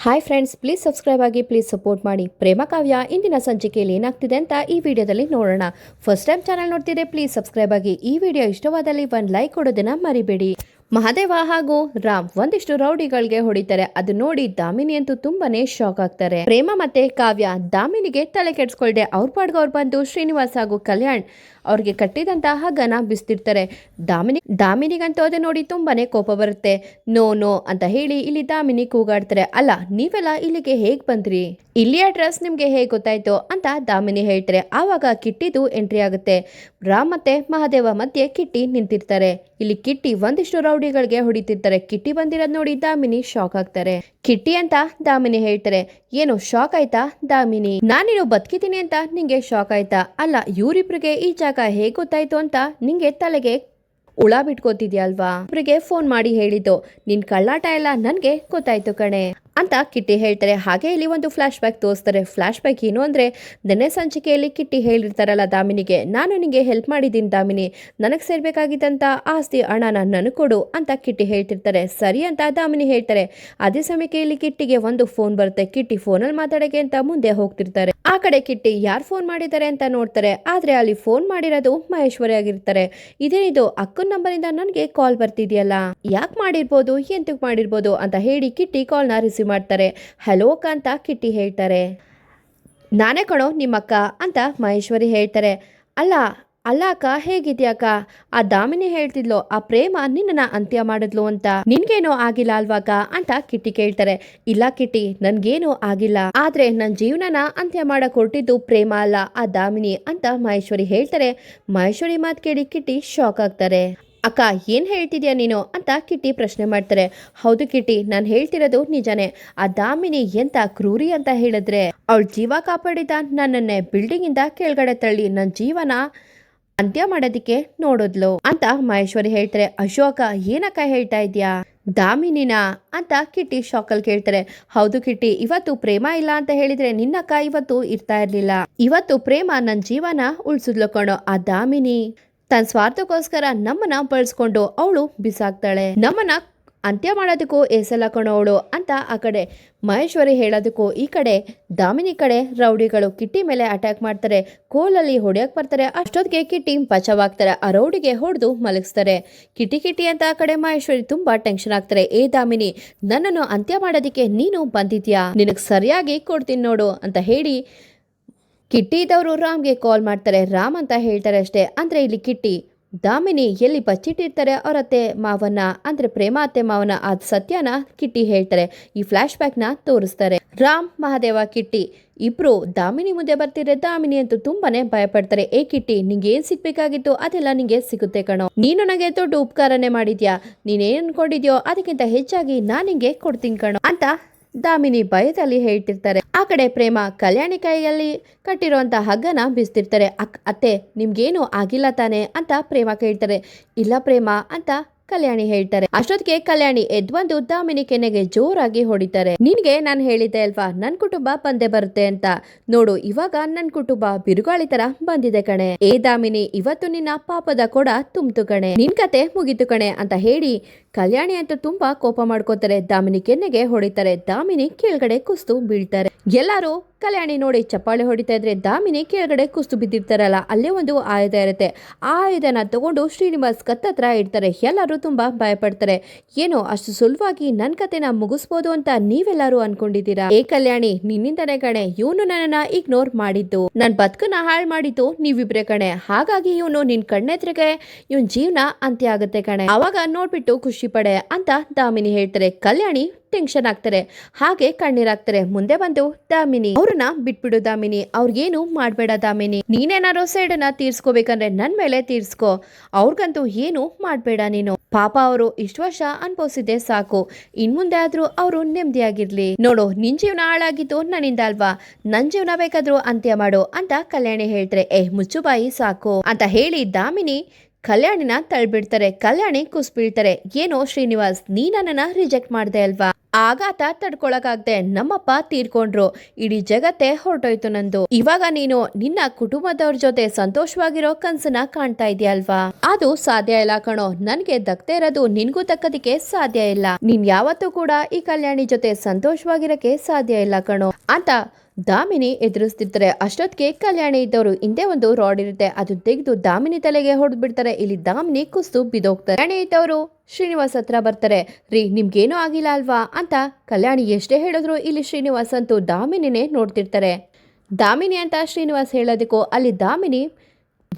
Hi friends, please subscribe ಆಗಿ, please support ಮಾಡಿ. ಪ್ರೇಮ ಕಾವ್ಯ ಇಂದಿನ ಸಂಚಿಕೆಯಲ್ಲಿ ಏನಾಗ್ತಿದೆ ಅಂತ ಈ ವಿಡಿಯೋದಲ್ಲಿ ನೋಡೋಣ. ಫಸ್ಟ್ ಟೈಮ್ ಚಾನಲ್ ನೋಡ್ತಿದ್ರೆ ಪ್ಲೀಸ್ ಸಬ್ಸ್ಕ್ರೈಬ್ ಆಗಿ. ಈ ವಿಡಿಯೋ ಇಷ್ಟವಾದಲ್ಲಿ ಒಂದು ಲೈಕ್ ಕೊಡೋದನ್ನ ಮರಿಬೇಡಿ. ಮಹಾದೇವ ಹಾಗೂ ರಾಮ್ ಒಂದಿಷ್ಟು ರೌಡಿಗಳಿಗೆ ಹೊಡಿತಾರೆ. ಅದು ನೋಡಿ ದಾಮಿನಿ ಅಂತೂ ತುಂಬಾನೇ ಶಾಕ್ ಆಗ್ತಾರೆ. ಪ್ರೇಮ ಮತ್ತೆ ಕಾವ್ಯ ದಾಮಿನಿಗೆ ತಲೆ ಕೆಡ್ಸ್ಕೊಳ್ದೆ ಅವ್ರ ಪಾಡ್ಗೆ ಅವ್ರು ಬಂದು ಶ್ರೀನಿವಾಸ್ ಹಾಗೂ ಕಲ್ಯಾಣ್ ಅವ್ರಿಗೆ ಕಟ್ಟಿದಂತ ಹಗ್ಗನ ಬಿಸ್ತಿರ್ತಾರೆ. ದಾಮಿನಿಗಂತೂ ಅದು ನೋಡಿ ತುಂಬಾನೇ ಕೋಪ ಬರುತ್ತೆ. ನೋ ನೋ ಅಂತ ಹೇಳಿ ಇಲ್ಲಿ ದಾಮಿನಿ ಕೂಗಾಡ್ತಾರೆ. ಅಲ್ಲ, ನೀವೆಲ್ಲ ಇಲ್ಲಿಗೆ ಹೇಗ್ ಬಂದ್ರಿ? ಇಲ್ಲಿ ಅಡ್ರೆಸ್ ನಿಮ್ಗೆ ಹೇಗ್ ಗೊತ್ತಾಯ್ತು ಅಂತ ದಾಮಿನಿ ಹೇಳ್ತಾರೆ. ಆವಾಗ ಕಿಟ್ಟಿದು ಎಂಟ್ರಿ ಆಗುತ್ತೆ. ರಾಮ್ ಮತ್ತೆ ಮಹಾದೇವ ಮಧ್ಯೆ ಕಿಟ್ಟಿ ನಿಂತಿರ್ತಾರೆ. ಇಲ್ಲಿ ಕಿಟ್ಟಿ ಒಂದಿಷ್ಟು ರೌಡಿಗಳಿಗೆ ಹೊಡಿತಿರ್ತಾರೆ. ಕಿಟ್ಟಿ ಬಂದಿರೋದ್ ನೋಡಿ ದಾಮಿನಿ ಶಾಕ್ ಆಗ್ತಾರೆ. ಕಿಟ್ಟಿ ಅಂತ ದಾಮಿನಿ ಹೇಳ್ತಾರೆ. ಏನು ಶಾಕ್ ಆಯ್ತಾ ದಾಮಿನಿ? ನಾನಿನ್ನು ಬದುಕಿದ್ದೀನಿ ಅಂತ ನಿಂಗೆ ಶಾಕ್ ಆಯ್ತಾ? ಅಲ್ಲ, ಇವರಿಬ್ರಿಗೆ ಈ ಜಾಗ ಹೇಗ್ ಗೊತ್ತಾಯ್ತು ಅಂತ ನಿಂಗೆ ತಲೆಗೆ ಉಳ ಬಿಟ್ಕೋತಿದ್ಯಲ್ವಾ? ಇಬ್ರಿಗೆ ಫೋನ್ ಮಾಡಿ ಹೇಳಿದ್ದು. ನಿನ್ ಕಳ್ಳಾಟ ಎಲ್ಲ ನನ್ಗೆ ಗೊತ್ತಾಯ್ತು ಕಣೆ ಅಂತ ಕಿಟ್ಟಿ ಹೇಳ್ತಾರೆ. ಹಾಗೆ ಇಲ್ಲಿ ಒಂದು ಫ್ಲಾಶ್ ಬ್ಯಾಕ್ ತೋರಿಸ್ತಾರೆ. ಫ್ಲಾಶ್ ಬ್ಯಾಕ್ ಏನು ಅಂದ್ರೆ, ನೆನ್ನೆ ಸಂಚಿಕೆಯಲ್ಲಿ ಕಿಟ್ಟಿ ಹೇಳಿರ್ತಾರಲ್ಲ ದಾಮಿನಿಗೆ, ನಾನು ನಿಂಗೆ ಹೆಲ್ಪ್ ಮಾಡಿದ್ದೀನಿ ದಾಮಿನಿ, ನನಗೆ ಸೇರ್ಬೇಕಾಗಿದ್ದಂತ ಆಸ್ತಿ ಹಣನ ನನಗೆ ಕೊಡು ಅಂತ ಕಿಟ್ಟಿ ಹೇಳ್ತಿರ್ತಾರೆ. ಸರಿ ಅಂತ ದಾಮಿನಿ ಹೇಳ್ತಾರೆ. ಅದೇ ಸಮಯಕ್ಕೆ ಇಲ್ಲಿ ಕಿಟ್ಟಿಗೆ ಒಂದು ಫೋನ್ ಬರುತ್ತೆ. ಕಿಟ್ಟಿ ಫೋನಲ್ಲಿ ಮಾತಾಡಕ್ಕೆ ಅಂತ ಮುಂದೆ ಹೋಗ್ತಿರ್ತಾರೆ. ಆ ಕಡೆ ಕಿಟ್ಟಿ ಯಾರು ಫೋನ್ ಮಾಡಿದ್ದಾರೆ ಅಂತ ನೋಡ್ತಾರೆ. ಆದ್ರೆ ಅಲ್ಲಿ ಫೋನ್ ಮಾಡಿರೋದು ಮಹೇಶ್ವರಿ ಆಗಿರ್ತಾರೆ. ಇದೇನಿದು, ಅಕ್ಕನ ನಂಬರಿಂದ ನನಗೆ ಕಾಲ್ ಬರ್ತಿದ್ಯಲ್ಲ, ಯಾಕೆ ಮಾಡಿರ್ಬೋದು, ಎಂತಕ್ ಮಾಡಿರ್ಬೋದು ಅಂತ ಹೇಳಿ ಕಿಟ್ಟಿ ಕಾಲ್ನ ರಿಸೀವ್ ಮಾಡ್ತಾರೆ. ಹಲೋ ಅಕ್ಕ ಅಂತ ಕಿಟ್ಟಿ ಹೇಳ್ತಾರೆ. ನಾನೇ ಕಣೋ ನಿಮ್ಮಕ್ಕ ಅಂತ ಮಹೇಶ್ವರಿ ಹೇಳ್ತಾರೆ. ಅಲ್ಲ ಅಕ್ಕ, ಹೇಗಿದ್ಯಾಕ? ಆ ದಾಮಿನಿ ಹೇಳ್ತಿದ್ಲು ಆ ಪ್ರೇಮ ನಿನ್ನ ಅಂತ್ಯ ಮಾಡಿದ್ಲು ಅಂತ, ನಿನ್ಗೇನೋ ಆಗಿಲ್ಲ ಅಲ್ವಾಗ ಅಂತ ಕಿಟ್ಟಿ ಕೇಳ್ತಾರೆ. ಇಲ್ಲ ಕಿಟ್ಟಿ, ನನ್ಗೇನೂ ಆಗಿಲ್ಲ, ಆದ್ರೆ ನನ್ನ ಜೀವನನ ಅಂತ್ಯ ಮಾಡಕ್ ಹೊರಟಿದ್ದು ಪ್ರೇಮ ಅಲ್ಲ, ಆ ದಾಮಿನಿ ಅಂತ ಮಹೇಶ್ವರಿ ಹೇಳ್ತಾರೆ. ಮಹೇಶ್ವರಿ ಮಾತು ಕೇಳಿ ಕಿಟ್ಟಿ ಶಾಕ್ ಆಗ್ತಾರೆ. ಅಕ್ಕ, ಏನ್ ಹೇಳ್ತಿದ್ಯಾ ನೀನು ಅಂತ ಕಿಟ್ಟಿ ಪ್ರಶ್ನೆ ಮಾಡ್ತಾರೆ. ಹೌದು ಕಿಟ್ಟಿ, ನಾನು ಹೇಳ್ತಿರೋದು ನಿಜಾನೇ. ಆ ದಾಮಿನಿ ಎಂತ ಕ್ರೂರಿ ಅಂತ ಹೇಳಿದ್ರೆ, ಅವಳ ಜೀವ ಕಾಪಾಡಿದ ನನ್ನನ್ನೇ ಬಿಲ್ಡಿಂಗ್ ಇಂದ ಕೆಳಗಡೆ ತಳ್ಳಿ ನನ್ನ ಜೀವನ ಅಂತ್ಯ ಮಾಡೋದಿಕ್ಕೆ ನೋಡಿದ್ಲು ಅಂತ ಮಹೇಶ್ವರಿ ಹೇಳ್ತಾರೆ. ಅಶೋಕ, ಏನಕ್ಕ ಹೇಳ್ತಾ ಇದ್ಯಾ? ದಾಮಿನಿನ ಅಂತ ಕಿಟ್ಟಿ ಶಾಕಲ್ ಕೇಳ್ತಾರೆ. ಹೌದು ಕಿಟ್ಟಿ, ಇವತ್ತು ಪ್ರೇಮ ಇಲ್ಲ ಅಂತ ಹೇಳಿದ್ರೆ ನಿನ್ನಕ್ಕ ಇವತ್ತು ಇರ್ತಾ ಇರ್ಲಿಲ್ಲ. ಇವತ್ತು ಪ್ರೇಮ ನನ್ನ ಜೀವನ ಉಳ್ಸಿದ್ಲು ಕಣೋ. ಆ ದಾಮಿನಿ ತನ್ನ ಸ್ವಾರ್ಥಕ್ಕೋಸ್ಕರ ನಮ್ಮನ್ನ ಬಳಸ್ಕೊಂಡು ಅವಳು ಬಿಸಾಕ್ತಾಳೆ. ನಮ್ಮನ್ನ ಅಂತ್ಯ ಮಾಡೋದಕ್ಕೂ ಏಸಲ ಕಣೋವಳು ಅಂತ ಆ ಕಡೆ ಮಹೇಶ್ವರಿ ಹೇಳೋದಕ್ಕೂ ಈ ಕಡೆ ದಾಮಿನಿ ಕಡೆ ರೌಡಿಗಳು ಕಿಟ್ಟಿ ಮೇಲೆ ಅಟ್ಯಾಕ್ ಮಾಡ್ತಾರೆ. ಕೋಲಲ್ಲಿ ಹೊಡೆಯಕ್ ಬರ್ತಾರೆ. ಅಷ್ಟೊತ್ತಿಗೆ ಕಿಟ್ಟಿ ಬಚಾವಾಗ್ತಾರೆ. ಆ ರೌಡಿಗೆ ಹೊಡೆದು ಮಲಗಿಸ್ತಾರೆ. ಕಿಟ್ಟಿ ಅಂತ ಆ ಕಡೆ ಮಹೇಶ್ವರಿ ತುಂಬಾ ಟೆನ್ಷನ್ ಆಗ್ತಾರೆ. ಏ ದಾಮಿನಿ, ನನ್ನನ್ನು ಅಂತ್ಯ ಮಾಡೋದಿಕ್ಕೆ ನೀನು ಬಂದಿದ್ಯಾ, ನಿನಗ್ ಸರಿಯಾಗಿ ಕೊಡ್ತೀನಿ ನೋಡು ಅಂತ ಹೇಳಿ ಕಿಟ್ಟಿ ಇದ್ದವರು ರಾಮ್ಗೆ ಕಾಲ್ ಮಾಡ್ತಾರೆ. ರಾಮ್ ಅಂತ ಹೇಳ್ತಾರೆ ಅಷ್ಟೇ. ಅಂದ್ರೆ ಇಲ್ಲಿ ಕಿಟ್ಟಿ ದಾಮಿನಿ ಎಲ್ಲಿ ಬಚ್ಚಿಟ್ಟಿರ್ತಾರೆ ಅವ್ರ ಅತ್ತೆ ಮಾವನ್ನ, ಅಂದ್ರೆ ಪ್ರೇಮ ಅತ್ತೆ ಮಾವನ ಆ ಸತ್ಯನ ಕಿಟ್ಟಿ ಹೇಳ್ತಾರೆ. ಈ ಫ್ಲಾಶ್ ಬ್ಯಾಕ್ ನ ತೋರಿಸ್ತಾರೆ. ರಾಮ್, ಮಹಾದೇವ, ಕಿಟ್ಟಿ ಇಬ್ರು ದಾಮಿನಿ ಮುಂದೆ ಬರ್ತಿದ್ರೆ ದಾಮಿನಿ ಅಂತೂ ತುಂಬಾನೇ ಭಯಪಡ್ತಾರೆ. ಏ ಕಿಟ್ಟಿ, ನಿಂಗೆ ಏನ್ ಸಿಗ್ಬೇಕಾಗಿತ್ತು ಅದೆಲ್ಲ ನಿಂಗೆ ಸಿಗುತ್ತೆ ಕಣೋ. ನೀನು ನನಗೆ ದೊಡ್ಡ ಉಪಕಾರನೇ ಮಾಡಿದ್ಯಾ. ನೀನೇನ್ ಅನ್ಕೊಂಡಿದ್ಯೋ ಅದಕ್ಕಿಂತ ಹೆಚ್ಚಾಗಿ ನಾನ್ ನಿಂಗೆ ಕೊಡ್ತೀನಿ ಕಣೋ ಅಂತ ದಾಮಿನಿ ಭಯದಲ್ಲಿ ಹೇಳ್ತಿರ್ತಾರೆ. ಆ ಕಡೆ ಪ್ರೇಮ ಕಲ್ಯಾಣಿ ಕೈಯಲ್ಲಿ ಕಟ್ಟಿರುವಂತ ಹಗ್ಗನ ಬಿಸ್ತಿರ್ತಾರೆ. ಅತ್ತೆ, ನಿಮ್ಗೇನು ಆಗಿಲ್ಲ ತಾನೆ ಅಂತ ಪ್ರೇಮ ಕೇಳ್ತಾರೆ. ಇಲ್ಲ ಪ್ರೇಮ ಅಂತ ಕಲ್ಯಾಣಿ ಹೇಳ್ತಾರೆ. ಅಷ್ಟೊತ್ತಿಗೆ ಕಲ್ಯಾಣಿ ಎದ್ವಂದು ದಾಮಿನಿ ಕೆನೆಗೆ ಜೋರಾಗಿ ಹೊಡಿತಾರೆ. ನಿನ್ಗೆ ನಾನು ಹೇಳಿದ್ದೆ ಅಲ್ವಾ, ನನ್ ಕುಟುಂಬ ಬಂದೇ ಬರುತ್ತೆ ಅಂತ. ನೋಡು, ಇವಾಗ ನನ್ ಕುಟುಂಬ ಬಿರುಗಾಳಿ ತರ ಬಂದಿದೆ ಕಣೆ. ಏ ದಾಮಿನಿ, ಇವತ್ತು ನಿನ್ನ ಪಾಪದ ಕೊಡ ತುಂಬ್ತು ಕಣೆ, ನಿನ್ ಕತೆ ಮುಗಿತು ಕಣೆ ಅಂತ ಹೇಳಿ ಕಲ್ಯಾಣಿ ಅಂತೂ ತುಂಬಾ ಕೋಪ ಮಾಡ್ಕೋತಾರೆ. ದಾಮಿನಿ ಕೆನ್ನೆಗೆ ಹೊಡಿತಾರೆ. ದಾಮಿನಿ ಕೆಳಗಡೆ ಕುಸ್ತು ಬೀಳ್ತಾರೆ. ಎಲ್ಲಾರು ಕಲ್ಯಾಣಿ ನೋಡಿ ಚಪ್ಪಾಳೆ ಹೊಡಿತಾ ಇದ್ರೆ ದಾಮಿನಿ ಕೆಳಗಡೆ ಕುಸ್ತು ಬಿದ್ದಿರ್ತಾರಲ್ಲ, ಅಲ್ಲೇ ಒಂದು ಆಯುಧ ಇರುತ್ತೆ. ಆ ಆಯುಧನ ತಗೊಂಡು ಶ್ರೀನಿವಾಸ್ ಕತ್ತತ್ರ ಇಡ್ತಾರೆ. ಎಲ್ಲರೂ ತುಂಬಾ ಭಯಪಡ್ತಾರೆ. ಏನೋ ಅಷ್ಟು ಸುಲಭವಾಗಿ ನನ್ ಕತೆನ ಮುಗಿಸ್ಬೋದು ಅಂತ ನೀವೆಲ್ಲರೂ ಅನ್ಕೊಂಡಿದ್ದೀರಾ? ಏ ಕಲ್ಯಾಣಿ, ನಿನ್ನಿಂದನೇ ಕಣೆ ಇವನು ನನ್ನನ್ನ ಇಗ್ನೋರ್ ಮಾಡಿದ್ದು, ನನ್ ಬದುಕನ್ನ ಹಾಳು ಮಾಡಿದ್ದು ನೀವಿಬ್ರೆ ಕಣೆ. ಹಾಗಾಗಿ ಇವನು ನಿನ್ ಕಣ್ಣೆದ್ರಿಗೆ ಇವನ್ ಜೀವನ ಅಂತ್ಯ ಆಗುತ್ತೆ ಕಣೆ. ಅವಾಗ ನೋಡ್ಬಿಟ್ಟು ಖುಷಿ ಪಡೆ ಅಂತ ದಾಮಿನಿ ಹೇಳ್ತಾರೆ. ಕಲ್ಯಾಣಿ ಟೆನ್ಷನ್ ಆಗ್ತಾರೆ. ಹಾಗೆ ಕಣ್ಣೀರಾಗ್ತಾರೆ. ಮುಂದೆ ಬಂದು ದಾಮಿನಿ, ಅವ್ರನ್ನ ಬಿಟ್ಬಿಡು ದಾಮಿನಿ, ಅವ್ರಿಗೇನು ಮಾಡ್ಬೇಡ ದಾಮಿನಿ, ನೀನೇನಾರೋ ಸೈಡನ್ನ ತೀರ್ಸ್ಕೋಬೇಕಂದ್ರೆ ನನ್ ಮೇಲೆ ತೀರ್ಸ್ಕೋ, ಅವ್ರಿಗಂತೂ ಏನು ಮಾಡ್ಬೇಡ ನೀನು. ಪಾಪ ಅವರು ಇಷ್ಟು ವರ್ಷ ಅನ್ಭವಿಸಿದ್ದೆ ಸಾಕು, ಇನ್ ಮುಂದೆ ಆದ್ರೂ ಅವರು ನೆಮ್ಮದಿಯಾಗಿರ್ಲಿ. ನೋಡು, ನಿನ್ ಜೀವನ ಹಾಳಾಗಿದ್ದು ನನ್ನಿಂದ ಅಲ್ವಾ, ನನ್ ಜೀವನ ಬೇಕಾದ್ರೂ ಅಂತ್ಯ ಮಾಡು ಅಂತ ಕಲ್ಯಾಣಿ ಹೇಳ್ತಾರೆ. ಮುಚ್ಚುಬಾಯಿ ಸಾಕು ಅಂತ ಹೇಳಿ ದಾಮಿನಿ ಕಲ್ಯಾಣಿನ ತಳ್ಬಿಡ್ತಾರೆ. ಕಲ್ಯಾಣಿ ಕುಸ್ಬೀಳ್ತಾರೆ. ಏನೋ ಶ್ರೀನಿವಾಸ್, ನೀ ನನ್ನನ್ನ ರಿಜೆಕ್ಟ್ ಮಾಡ್ದೆ ಅಲ್ವಾ, ಆಘಾತ ತಡ್ಕೊಳಕಾಗ್ದೆ ನಮ್ಮಪ್ಪ ತೀರ್ಕೊಂಡ್ರು. ಇಡೀ ಜಗತ್ತೇ ಹೊರಟೋಯ್ತು ನಂದು. ಇವಾಗ ನೀನು ನಿನ್ನ ಕುಟುಂಬದವ್ರ ಜೊತೆ ಸಂತೋಷವಾಗಿರೋ ಕನ್ಸನ್ನ ಕಾಣ್ತಾ ಇದೆಯಲ್ವಾ? ಅದು ಸಾಧ್ಯ ಇಲ್ಲ ಕಣೋ. ನನ್ಗೆ ದಕ್ತೆ ಇರೋದು ನಿನ್ಗೂ ದಕ್ಕದಿಕ್ಕೆ ಸಾಧ್ಯ ಇಲ್ಲ. ನೀನ್ ಯಾವತ್ತೂ ಕೂಡ ಈ ಕಲ್ಯಾಣಿ ಜೊತೆ ಸಂತೋಷವಾಗಿರಕ್ಕೆ ಸಾಧ್ಯ ಇಲ್ಲ ಕಣೋ ಅಂತ ದಾಮಿನಿ ಎದುರಿಸ್ತಿರ್ತಾರೆ. ಅಷ್ಟೊತ್ತಿಗೆ ಕಲ್ಯಾಣಿ ಇದ್ದವರು ಹಿಂದೆ ಒಂದು ರಾಡ್ ಇರುತ್ತೆ, ಅದು ತೆಗೆದು ದಾಮಿನಿ ತಲೆಗೆ ಹೊಡೆದು ಬಿಡ್ತಾರೆ. ಇಲ್ಲಿ ದಾಮಿನಿ ಕುಸ್ತು ಬಿದ್ದೋಗ್ತಾರೆ. ಕಲ್ಯಾಣಿ ಇದ್ದವರು ಶ್ರೀನಿವಾಸ್ ಹತ್ರ ಬರ್ತಾರೆ. ರೀ ನಿಮ್ಗೇನೂ ಆಗಿಲ್ಲ ಅಲ್ವಾ ಅಂತ ಕಲ್ಯಾಣಿ ಎಷ್ಟೇ ಹೇಳಿದ್ರು ಇಲ್ಲಿ ಶ್ರೀನಿವಾಸ್ ಅಂತೂ ದಾಮಿನಿನೇ ನೋಡ್ತಿರ್ತಾರೆ. ದಾಮಿನಿ ಅಂತ ಶ್ರೀನಿವಾಸ್ ಹೇಳೋದಕ್ಕೂ ಅಲ್ಲಿ ದಾಮಿನಿ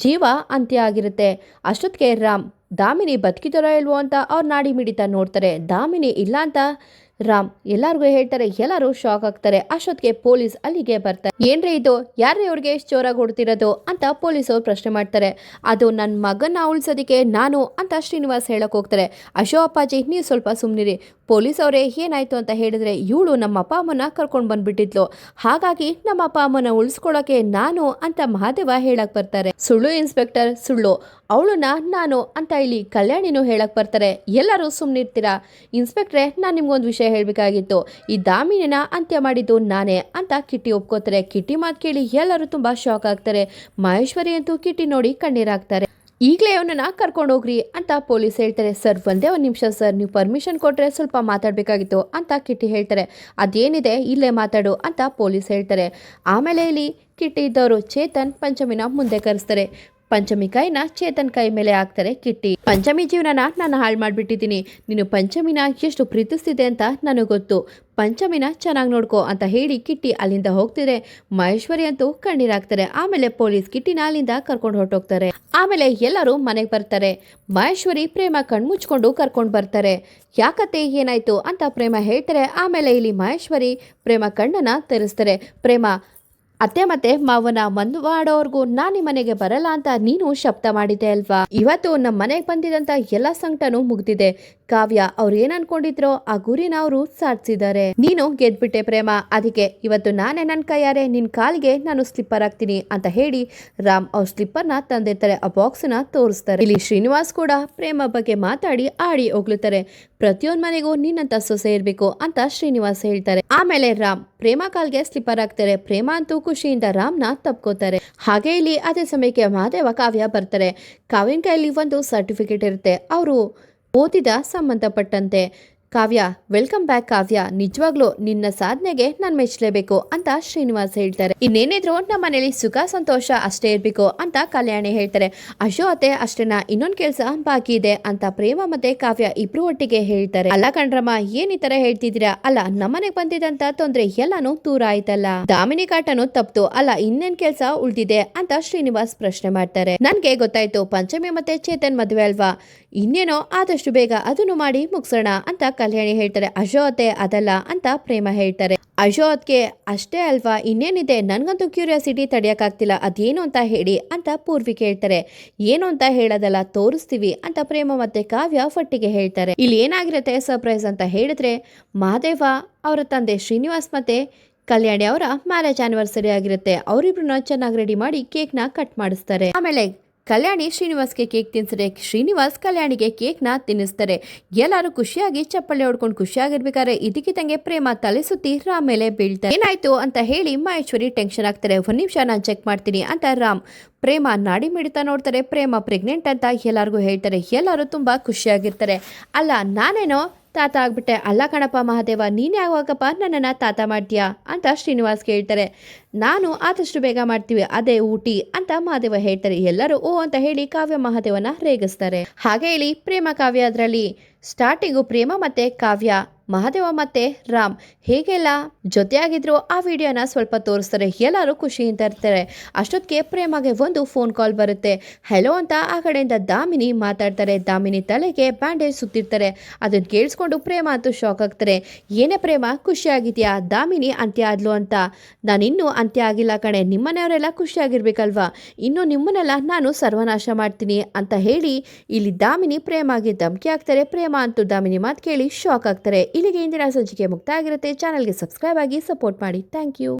ಜೀವ ಅಂತ್ಯ ಆಗಿರುತ್ತೆ. ಅಷ್ಟೊತ್ತಿಗೆ ರಾಮ್ ದಾಮಿನಿ ಬದುಕಿದಾರೋ ಇಲ್ವೋ ಅಂತ ಅವ್ರು ನಾಡಿ ಮಿಡಿತಾ ನೋಡ್ತಾರೆ. ದಾಮಿನಿ ಇಲ್ಲ ಅಂತ ರಾಮ್ ಎಲ್ಲಾರ್ಗೂ ಹೇಳ್ತಾರೆ. ಎಲ್ಲರೂ ಶಾಕ್ ಆಗ್ತಾರೆ. ಅಷ್ಟೊತ್ತಿಗೆ ಪೊಲೀಸ್ ಅಲ್ಲಿಗೆ ಬರ್ತಾರೆ. ಏನ್ರಿ ಇದು, ಯಾರೇ ಇವ್ರಿಗೆ ಎಷ್ಟು ಜೋರಾಗಿ ಹೊಡ್ತಿರೋದು ಅಂತ ಪೊಲೀಸ್ ಅವ್ರು ಪ್ರಶ್ನೆ ಮಾಡ್ತಾರೆ. ಅದು ನನ್ನ ಮಗನ್ನ ಉಳಿಸೋದಕ್ಕೆ ನಾನು ಅಂತ ಶ್ರೀನಿವಾಸ್ ಹೇಳಕ್ ಹೋಗ್ತಾರೆ. ಅಶೋ ಅಪ್ಪಾಜಿ ನೀವು ಸ್ವಲ್ಪ ಸುಮ್ಮನಿರಿ. ಪೊಲೀಸ್ ಅವರೇ ಏನಾಯ್ತು ಅಂತ ಹೇಳಿದ್ರೆ ಇವಳು ನಮ್ಮ ಅಪ್ಪ ಅಮ್ಮನ ಕರ್ಕೊಂಡು ಬಂದ್ಬಿಟ್ಟಿದ್ಲು, ಹಾಗಾಗಿ ನಮ್ಮ ಅಪ್ಪ ಅಮ್ಮನ ಉಳಿಸ್ಕೊಳಕ್ಕೆ ನಾನು ಅಂತ ಮಹಾದೇವ ಹೇಳಕ್ ಬರ್ತಾರೆ. ಸುಳ್ಳು ಇನ್ಸ್ಪೆಕ್ಟರ್ ಸುಳ್ಳು, ಅವಳನ್ನ ನಾನು ಅಂತ ಇಲ್ಲಿ ಕಲ್ಯಾಣಿನೂ ಹೇಳಕ್ ಬರ್ತಾರೆ. ಎಲ್ಲರೂ ಸುಮ್ಮನಿರ್ತೀರಾ? ಇನ್ಸ್ಪೆಕ್ಟ್ರೆ ನಾನು ನಿಮ್ಗೊಂದು ವಿಷಯ ಹೇಳ್ಬೇಕಾಗಿತ್ತು. ಈ ದಾಮಿನಿನ ಅಂತ್ಯ ಮಾಡಿದ್ದು ನಾನೇ ಅಂತ ಕಿಟ್ಟಿ ಒಪ್ಕೋತಾರೆ. ಕಿಟ್ಟಿ ಮಾತು ಕೇಳಿ ಎಲ್ಲರೂ ತುಂಬಾ ಶಾಕ್ ಆಗ್ತಾರೆ. ಮಹೇಶ್ವರಿ ಅಂತೂ ಕಿಟ್ಟಿ ನೋಡಿ ಕಣ್ಣೀರಾಗ್ತಾರೆ. ಈಗಲೇ ಅವನನ್ನ ಕರ್ಕೊಂಡು ಹೋಗ್ರಿ ಅಂತ ಪೊಲೀಸ್ ಹೇಳ್ತಾರೆ. ಸರ್ ಒಂದೇ ಒಂದು ನಿಮಿಷ ಸರ್, ನೀವು ಪರ್ಮಿಷನ್ ಕೊಟ್ಟರೆ ಸ್ವಲ್ಪ ಮಾತಾಡಬೇಕಾಗಿತ್ತು ಅಂತ ಕಿಟ್ಟಿ ಹೇಳ್ತಾರೆ. ಅದೇನಿದೆ ಇಲ್ಲೇ ಮಾತಾಡು ಅಂತ ಪೊಲೀಸ್ ಹೇಳ್ತಾರೆ. ಆಮೇಲೆ ಇಲ್ಲಿ ಕಿಟ್ಟಿ ಇದ್ದವರು ಚೇತನ್ ಪಂಚಮಿನ ಮುಂದೆ ಕರೆಸ್ತಾರೆ. ಪಂಚಮಿ ಕೈನ ಚೇತನ್ ಕೈ ಮೇಲೆ ಹಾಕ್ತಾರೆ ಕಿಟ್ಟಿ. ಪಂಚಮಿ ಜೀವನನ ನಾನು ಹಾಳು ಮಾಡಿಬಿಟ್ಟಿದ್ದೀನಿ. ನೀನು ಪಂಚಮಿನ ಎಷ್ಟು ಪ್ರೀತಿಸ್ತಿದೆ ಅಂತ ನನಗೆ ಗೊತ್ತು. ಪಂಚಮಿನ ಚೆನ್ನಾಗಿ ನೋಡ್ಕೋ ಅಂತ ಹೇಳಿ ಕಿಟ್ಟಿ ಅಲ್ಲಿಂದ ಹೋಗ್ತಿದ್ರೆ ಮಹೇಶ್ವರಿ ಅಂತೂ ಕಣ್ಣೀರಾಗ್ತಾರೆ. ಆಮೇಲೆ ಪೊಲೀಸ್ ಕಿಟ್ಟಿನ ಅಲ್ಲಿಂದ ಕರ್ಕೊಂಡು ಹೊರಟೋಗ್ತಾರೆ. ಆಮೇಲೆ ಎಲ್ಲರೂ ಮನೆಗೆ ಬರ್ತಾರೆ. ಮಹೇಶ್ವರಿ ಪ್ರೇಮ ಕಣ್ಮುಚ್ಕೊಂಡು ಕರ್ಕೊಂಡು ಬರ್ತಾರೆ. ಯಾಕತ್ತೆ ಏನಾಯ್ತು ಅಂತ ಪ್ರೇಮ ಹೇಳ್ತಾರೆ. ಆಮೇಲೆ ಇಲ್ಲಿ ಮಹೇಶ್ವರಿ ಪ್ರೇಮ ಕಣ್ಣನ್ನ ತೆರೆಸ್ತಾರೆ. ಪ್ರೇಮ ಅತ್ತೆ ಮತ್ತೆ ಮಾವನ ಮನವಾಡೋರ್ಗೂ ನಾನು ಮನೆಗೆ ಬರಲ್ಲ ಅಂತ ನೀನು ಶಬ್ದ ಮಾಡಿದ್ದೆ ಅಲ್ವಾ? ಇವತ್ತು ನಮ್ಮ ಮನೆಗೆ ಬಂದಿದಂತ ಎಲ್ಲ ಸಂಕಟನೂ ಮುಗ್ದಿದೆ. ಕಾವ್ಯ ಅವ್ರು ಏನ್ ಅನ್ಕೊಂಡಿದ್ರೋ ಆ ಗುರಿನ ಅವರು ಸಾಧಿಸಿದ್ದಾರೆ. ನೀನು ಗೆದ್ಬಿಟ್ಟೆ ಪ್ರೇಮ. ಅದಕ್ಕೆ ಇವತ್ತು ನಾನೇ ನನ್ನ ಕೈಯಾರೆ ನಿನ್ ಕಾಲಿಗೆ ನಾನು ಸ್ಲಿಪ್ಪರ್ ಹಾಕ್ತೀನಿ ಅಂತ ಹೇಳಿ ರಾಮ್ ಅವ್ರ ಸ್ಲಿಪ್ಪರ್ನ ತಂದಿರ್ತಾರೆ. ಆ ಬಾಕ್ಸ್ನ ತೋರಿಸ್ತಾರೆ. ಇಲ್ಲಿ ಶ್ರೀನಿವಾಸ್ ಕೂಡ ಪ್ರೇಮ ಬಗ್ಗೆ ಮಾತಾಡಿ ಆಡಿ ಹೋಗ್ಲುತ್ತಾರೆ. ಪ್ರತಿಯೊಂದ್ ಮನೆಗೂ ನಿನ್ನಂತ ಸೊಸೆ ಇರ್ಬೇಕು ಅಂತ ಶ್ರೀನಿವಾಸ್ ಹೇಳ್ತಾರೆ. ಆಮೇಲೆ ರಾಮ್ ಪ್ರೇಮ ಕಾಲ್ಗೆ ಸ್ಲಿಪ್ಪರ್ ಹಾಕ್ತಾರೆ. ಪ್ರೇಮ ಅಂತೂ ಖುಷಿಯಿಂದ ರಾಮ್ನ ತಪ್ಕೋತಾರೆ. ಹಾಗೆ ಇಲ್ಲಿ ಅದೇ ಸಮಯಕ್ಕೆ ಮಹಾದೇವ ಕಾವ್ಯ ಬರ್ತಾರೆ. ಕಾವ್ಯನ ಕೈಯಲ್ಲಿ ಒಂದು ಸರ್ಟಿಫಿಕೇಟ್ ಇರುತ್ತೆ, ಅವರು ಓದಿದ ಸಂಬಂಧಪಟ್ಟಂತೆ. ಕಾವ್ಯ ವೆಲ್ಕಮ್ ಬ್ಯಾಕ್ ಕಾವ್ಯ, ನಿಜವಾಗ್ಲೂ ನಿನ್ನ ಸಾಧನೆಗೆ ನಾನು ಮೆಚ್ಚಲೇಬೇಕು ಅಂತ ಶ್ರೀನಿವಾಸ್ ಹೇಳ್ತಾರೆ. ಇನ್ನೇನಿದ್ರು ನಮ್ಮ ಮನೇಲಿ ಸುಖ ಸಂತೋಷ ಅಷ್ಟೇ ಇರ್ಬೇಕು ಅಂತ ಕಲ್ಯಾಣಿ ಹೇಳ್ತಾರೆ. ಅಶೋ ಅತ್ತೆ ಅಷ್ಟೇನಾ, ಇನ್ನೊಂದ್ ಕೆಲ್ಸ ಬಾಕಿ ಇದೆ ಅಂತ ಪ್ರೇಮ ಮತ್ತೆ ಕಾವ್ಯ ಇಬ್ರು ಒಟ್ಟಿಗೆ ಹೇಳ್ತಾರೆ. ಅಲ್ಲ ಕಣ್ರಮ್ಮ ಏನ್ ಈ ತರ ಹೇಳ್ತಿದ್ದೀರಾ? ಅಲ್ಲ ನಮ್ಮನೆಗ್ ಬಂದಿದಂತ ತೊಂದ್ರೆ ಎಲ್ಲಾನು ದೂರ ಆಯ್ತಲ್ಲ, ದಾಮಿನಿ ಕಾಟನು ತಪ್ತು ಅಲ್ಲ, ಇನ್ನೇನ್ ಕೆಲ್ಸ ಉಳ್ದಿದೆ ಅಂತ ಶ್ರೀನಿವಾಸ್ ಪ್ರಶ್ನೆ ಮಾಡ್ತಾರೆ. ನನ್ಗೆ ಗೊತ್ತಾಯ್ತು, ಪಂಚಮಿ ಮತ್ತೆ ಚೇತನ್ ಮದ್ವೆ ಅಲ್ವಾ, ಇನ್ನೇನೋ ಆದಷ್ಟು ಬೇಗ ಅದನ್ನು ಮಾಡಿ ಮುಗಿಸೋಣ ಅಂತ ಕಲ್ಯಾಣಿ ಹೇಳ್ತಾರೆ. ಅಶೋತೆ ಅದಲ್ಲ ಅಂತ ಪ್ರೇಮ ಹೇಳ್ತಾರೆ. ಅಶೋತ್ಗೆ ಅಷ್ಟೇ ಅಲ್ವಾ, ಇನ್ನೇನಿದೆ, ನನ್ಗಂತೂ ಕ್ಯೂರಿಯಾಸಿಟಿ ತಡೆಯಕ್ಕಾಗ್ತಿಲ್ಲ, ಅದೇನು ಅಂತ ಹೇಳಿ ಅಂತ ಪೂರ್ವಿ ಕೇಳ್ತಾರೆ. ಏನು ಅಂತ ಹೇಳೋದಲ್ಲ, ತೋರಿಸ್ತೀವಿ ಅಂತ ಪ್ರೇಮ ಮತ್ತೆ ಕಾವ್ಯ ಒಟ್ಟಿಗೆ ಹೇಳ್ತಾರೆ. ಇಲ್ಲಿ ಏನಾಗಿರುತ್ತೆ ಸರ್ಪ್ರೈಸ್ ಅಂತ ಹೇಳಿದ್ರೆ, ಮಹಾದೇವ ಅವರ ತಂದೆ ಶ್ರೀನಿವಾಸ್ ಮತ್ತೆ ಕಲ್ಯಾಣಿ ಅವರ ಮ್ಯಾರೇಜ್ ಆನಿವರ್ಸರಿ ಆಗಿರುತ್ತೆ. ಅವರಿಬ್ರನ್ನ ಚೆನ್ನಾಗಿ ರೆಡಿ ಮಾಡಿ ಕೇಕ್ನ ಕಟ್ ಮಾಡಿಸ್ತಾರೆ. ಆಮೇಲೆ ಕಲ್ಯಾಣಿ ಶ್ರೀನಿವಾಸ್ಗೆ ಕೇಕ್ ತಿನ್ನಿಸ್ತಾರೆ. ಶ್ರೀನಿವಾಸ್ ಕಲ್ಯಾಣಿಗೆ ಕೇಕ್ನ ತಿನ್ನಿಸ್ತಾರೆ. ಎಲ್ಲರೂ ಖುಷಿಯಾಗಿ ಚಪ್ಪಲಿ ಹೊಡ್ಕೊಂಡು ಖುಷಿಯಾಗಿರ್ಬೇಕಾದ್ರೆ ಇದಕ್ಕಿದ್ದಂಗೆ ಪ್ರೇಮ ತಲೆ ಸುತ್ತಿ ರಾಮ್ ಮೇಲೆ ಬೀಳ್ತಾರೆ. ಏನಾಯ್ತು ಅಂತ ಹೇಳಿ ಮಹೇಶ್ವರಿ ಟೆನ್ಷನ್ ಆಗ್ತಾರೆ. ಒಂದ್ ನಿಮಿಷ ನಾನು ಚೆಕ್ ಮಾಡ್ತೀನಿ ಅಂತ ರಾಮ್ ಪ್ರೇಮ ನಾಡಿ ಮಿಡಿತಾ ನೋಡ್ತಾರೆ. ಪ್ರೇಮ ಪ್ರೆಗ್ನೆಂಟ್ ಅಂತ ಎಲ್ಲರಿಗೂ ಹೇಳ್ತಾರೆ. ಎಲ್ಲರೂ ತುಂಬಾ ಖುಷಿಯಾಗಿರ್ತಾರೆ. ಅಲ್ಲ ನಾನೇನೋ ತಾತ ಆಗ್ಬಿಟ್ಟೆ. ಅಲ್ಲ ಕಣಪ್ಪ ಮಹಾದೇವ, ನೀನೇ ಯಾವಾಗಪ್ಪ ನನ್ನನ್ನು ತಾತ ಮಾಡ್ತೀಯಾ ಅಂತ ಶ್ರೀನಿವಾಸ್ ಕೇಳ್ತಾರೆ. ನಾನು ಆದಷ್ಟು ಬೇಗ ಮಾಡ್ತೀವಿ, ಅದೇ ಊಟಿ ಅಂತ ಮಹಾದೇವ ಹೇಳ್ತಾರೆ. ಎಲ್ಲರೂ ಓ ಅಂತ ಹೇಳಿ ಕಾವ್ಯ ಮಹಾದೇವನ ರೇಗಿಸ್ತಾರೆ. ಹಾಗೆ ಹೇಳಿ ಪ್ರೇಮ ಕಾವ್ಯ ಅದರಲ್ಲಿ ಸ್ಟಾರ್ಟಿಂಗು ಪ್ರೇಮ ಮತ್ತೆ ಕಾವ್ಯ ಮಹಾದೇವ ಮತ್ತೆ ರಾಮ್ ಹೇಗೆಲ್ಲ ಜೊತೆಯಾಗಿದ್ರು ಆ ವಿಡಿಯೋನ ಸ್ವಲ್ಪ ತೋರಿಸ್ತಾರೆ. ಎಲ್ಲರೂ ಖುಷಿಯಿಂದ ಇರ್ತಾರೆ. ಅಷ್ಟೊತ್ತಿಗೆ ಪ್ರೇಮಗೆ ಒಂದು ಫೋನ್ ಕಾಲ್ ಬರುತ್ತೆ. ಹೆಲೋ ಅಂತ ಆ ಕಡೆಯಿಂದ ದಾಮಿನಿ ಮಾತಾಡ್ತಾರೆ. ದಾಮಿನಿ ತಲೆಗೆ ಬ್ಯಾಂಡೇಜ್ ಸುತ್ತಿರ್ತಾರೆ. ಅದನ್ನ ಕೇಳಿಸ್ಕೊಂಡು ಪ್ರೇಮ ಅಂತೂ ಶಾಕ್ ಆಗ್ತಾರೆ. ಏನೇ ಪ್ರೇಮ ಖುಷಿಯಾಗಿದ್ಯಾ, ದಾಮಿನಿ ಅಂತ್ಯ ಆದ್ಲು ಅಂತ? ನಾನಿನ್ನೂ ಅಂತ್ಯ ಆಗಿಲ್ಲ ಕಣೆ, ನಿಮ್ಮನೆಯವರೆಲ್ಲ ಖುಷಿಯಾಗಿರ್ಬೇಕಲ್ವಾ, ಇನ್ನು ನಿಮ್ಮನ್ನೆಲ್ಲ ನಾನು ಸರ್ವನಾಶ ಮಾಡ್ತೀನಿ ಅಂತ ಹೇಳಿ ಇಲ್ಲಿ ದಾಮಿನಿ ಪ್ರೇಮಗೆ ಧಮಕಿ ಹಾಕ್ತಾರೆ. ಪ್ರೇಮ ಅಂತೂ ದಾಮಿನಿ ಮಾತು ಕೇಳಿ ಶಾಕ್ ಆಗ್ತಾರೆ. ಇಲ್ಲಿಗೆ ಇಂದಿನ ಸಂಚಿಕೆ ಮುಕ್ತಾಯ ಆಗಿರುತ್ತೆ. ಚಾನಲ್ಗೆ ಸಬ್ಸ್ಕ್ರೈಬ್ ಆಗಿ ಸಪೋರ್ಟ್ ಮಾಡಿ. Thank you.